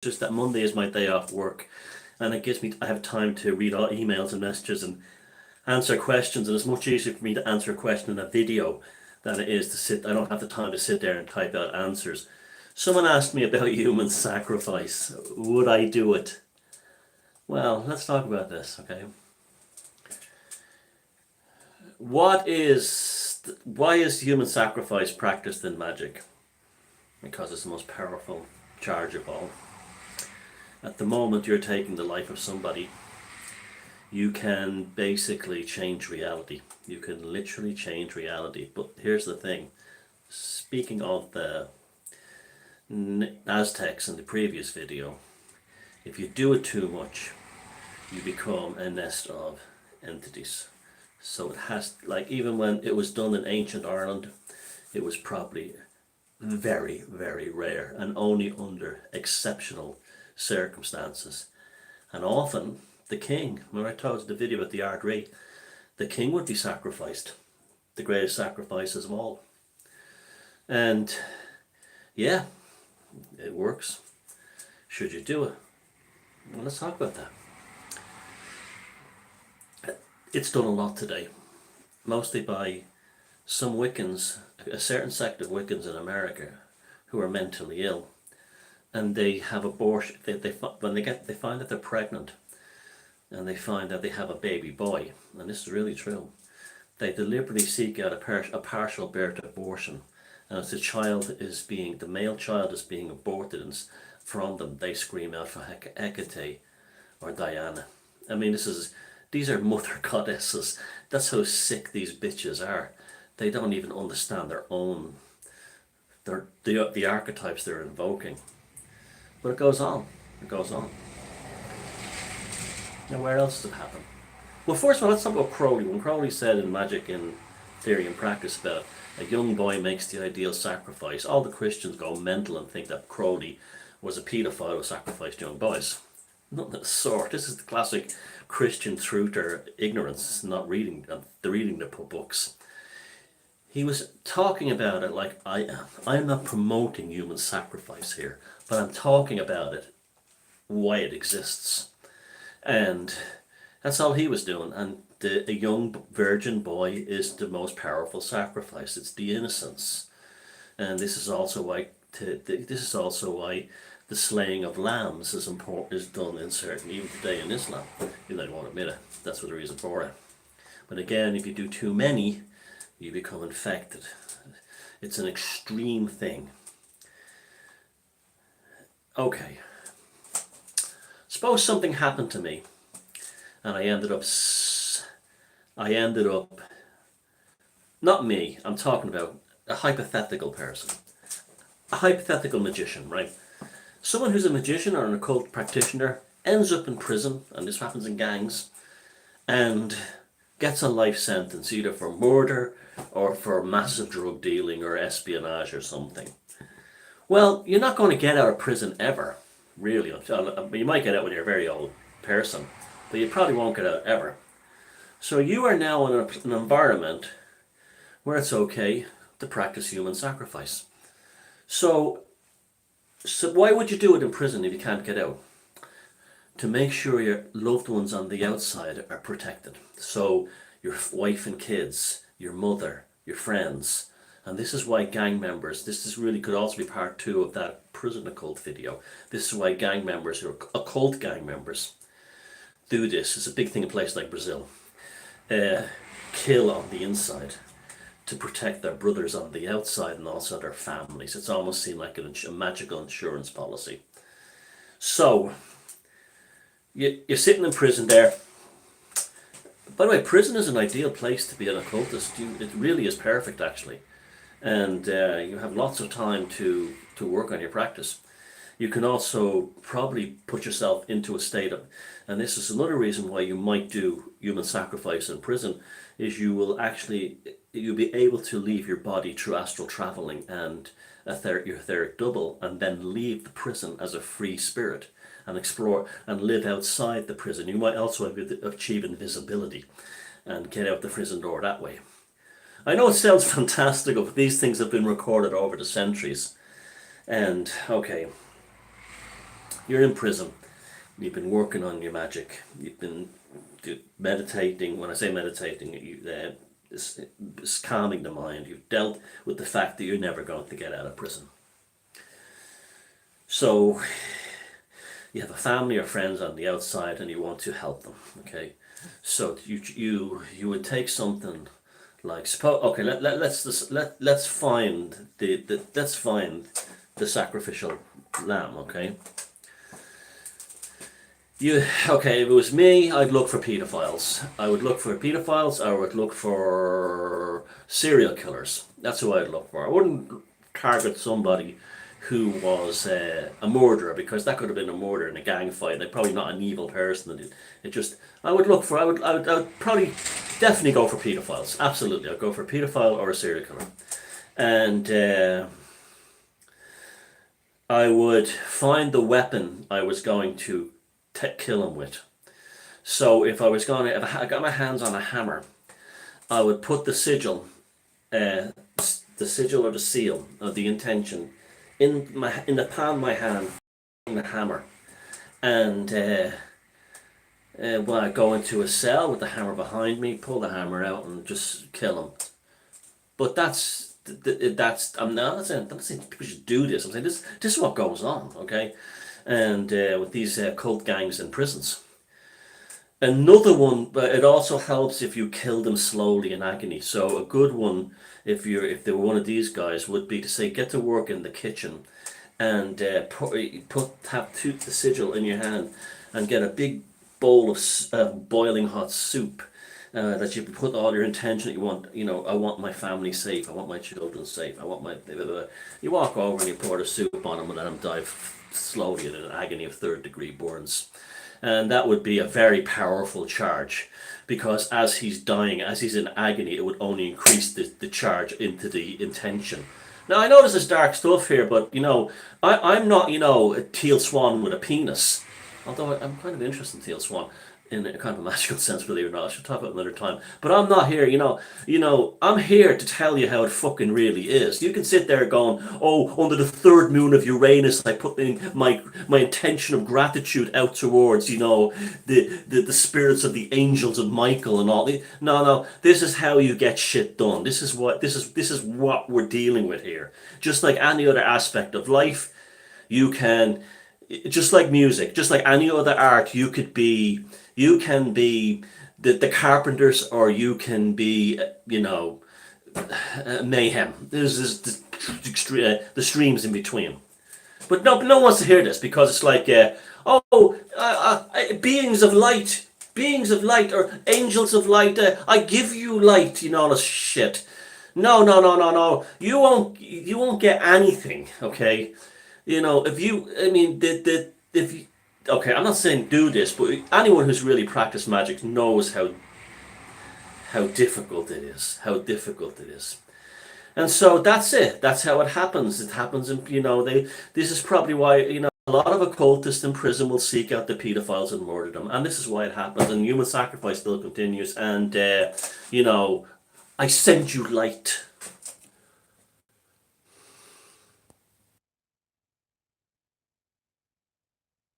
just that Monday is my day off work, and it gives me, I have time to read all emails and messages and answer questions, and it's much easier for me to answer a question in a video than it is to sit. I don't have the time to sit there and type out answers. Someone asked me about human sacrifice. Would I do it? Well, let's talk about this, okay? Why is human sacrifice practiced in magic? Because it's the most powerful charge of all. At the moment you're taking the life of somebody, you can basically change reality. You can literally change reality. But here's the thing. Speaking of the Aztecs in the previous video, if you do it too much, you become a nest of entities. So it has, like, even when it was done in ancient Ireland, it was probably very, very rare and only under exceptional circumstances. And often the king, remember I told you the video about the Ardree, the king would be sacrificed, the greatest sacrifices of all. And yeah, it works. Should you do it? Well, let's talk about that. It's done a lot today, mostly by some Wiccans, a certain sect of Wiccans in America who are mentally ill, and they have abortion. When they find that they're pregnant, and they find that they have a baby boy, and this is really true, they deliberately seek out a partial birth abortion, and as the male child is being aborted and from them, they scream out for Hecate or Diana. I mean, these are mother goddesses. That's how sick these bitches are. They don't even understand their own, the archetypes they're invoking. But it goes on. It goes on. Now, where else does it happen? Well, first of all, let's talk about Crowley. When Crowley said in Magic in Theory and Practice about a young boy makes the ideal sacrifice, all the Christians go mental and think that Crowley was a paedophile who sacrificed young boys. Not that sort. This is the classic Christian truther ignorance, not reading the books. He was talking about it like I am. I'm not promoting human sacrifice here, but I'm talking about it, why it exists. And that's all he was doing. And a young virgin boy is the most powerful sacrifice. It's the innocence. And this is also why the slaying of lambs is done in certain, even today in Islam. You don't want to admit it. That's what the reason for it. But again, if you do too many, you become infected. It's an extreme thing. Okay. Suppose something happened to me, and I ended up, not me, I'm talking about a hypothetical person. A hypothetical magician, right? Someone who's a magician or an occult practitioner ends up in prison, and this happens in gangs, and gets a life sentence either for murder or for massive drug dealing or espionage or something. Well, you're not going to get out of prison ever, really. You might get out when you're a very old person, but you probably won't get out ever. So you are now in an environment where it's okay to practice human sacrifice. So why would you do it in prison if you can't get out? To make sure your loved ones on the outside are protected. So your wife and kids, your mother, your friends. And this is why gang members, could also be part 2 of that prison occult video. This is why gang members, who are occult gang members, do this. It's a big thing in places like Brazil. Kill on the inside to protect their brothers on the outside and also their families. It's almost seemed like a magical insurance policy. So, you're sitting in prison there. By the way, prison is an ideal place to be an occultist. It really is perfect, actually. And you have lots of time to work on your practice. You can also probably put yourself into a state of, and this is another reason why you might do human sacrifice in prison, is you'll be able to leave your body through astral traveling and your etheric double, and then leave the prison as a free spirit and explore and live outside the prison. You might also achieve invisibility and get out the prison door that way. I know it sounds fantastical, but these things have been recorded over the centuries. And okay, You're in prison. You've been working on your magic. You've been meditating. When I say meditating, it's calming the mind. You've dealt with the fact that you're never going to get out of prison. So you have a family or friends on the outside, and you want to help them. Okay, so you would take something like, suppose, okay, let's find let's find the sacrificial lamb. Okay. Okay, if it was me, I'd look for pedophiles. I would look for pedophiles. I would look for serial killers. That's who I'd look for. I wouldn't target somebody who was a murderer, because that could have been a murder in a gang fight. They're probably not an evil person. It just, I would look for, I would probably definitely go for pedophiles. Absolutely, I'd go for a pedophile or a serial killer. And I would find the weapon I was going to kill him with. So if I got my hands on a hammer, I would put the sigil or the seal of the intention in the palm of my hand, the hammer, and when I go into a cell with the hammer behind me, pull the hammer out and just kill him. But I'm not saying people should do this. I'm saying this is what goes on, okay? And with these cult gangs in prisons. Another one, but it also helps if you kill them slowly in agony. So a good one, if they were one of these guys, would be to say, get to work in the kitchen, and have the sigil in your hand, and get a big bowl of boiling hot soup. That you put all your intention that you want. I want my family safe. I want my children safe. I want my. You walk over and you pour the soup on them and let them die slowly in an agony of third-degree burns. And that would be a very powerful charge, because as he's dying, as he's in agony, it would only increase the charge into the intention. Now, I know this is dark stuff here, but, I'm not, a teal swan with a penis. Although I'm kind of interested in teal swan in a kind of a magical sense, believe it or not. I should talk about it another time. But I'm not here, I'm here to tell you how it fucking really is. You can sit there going, oh, under the third moon of Uranus, I put in my intention of gratitude out towards, the spirits of the angels of Michael and all. No, this is how you get shit done. This is what we're dealing with here. Just like any other aspect of life, you can, just like music, just like any other art, you can be the carpenters, or you can be, mayhem. There's the streams in between. But no one wants to hear this, because it's like, beings of light, or angels of light, I give you light, all this shit. No. You won't get anything, okay? Okay, I'm not saying do this, but anyone who's really practiced magic knows how difficult it is. How difficult it is. And so that's it. That's how it happens. It happens in, this is probably why, a lot of occultists in prison will seek out the pedophiles and murder them. And this is why it happens. And human sacrifice still continues. And, I send you light.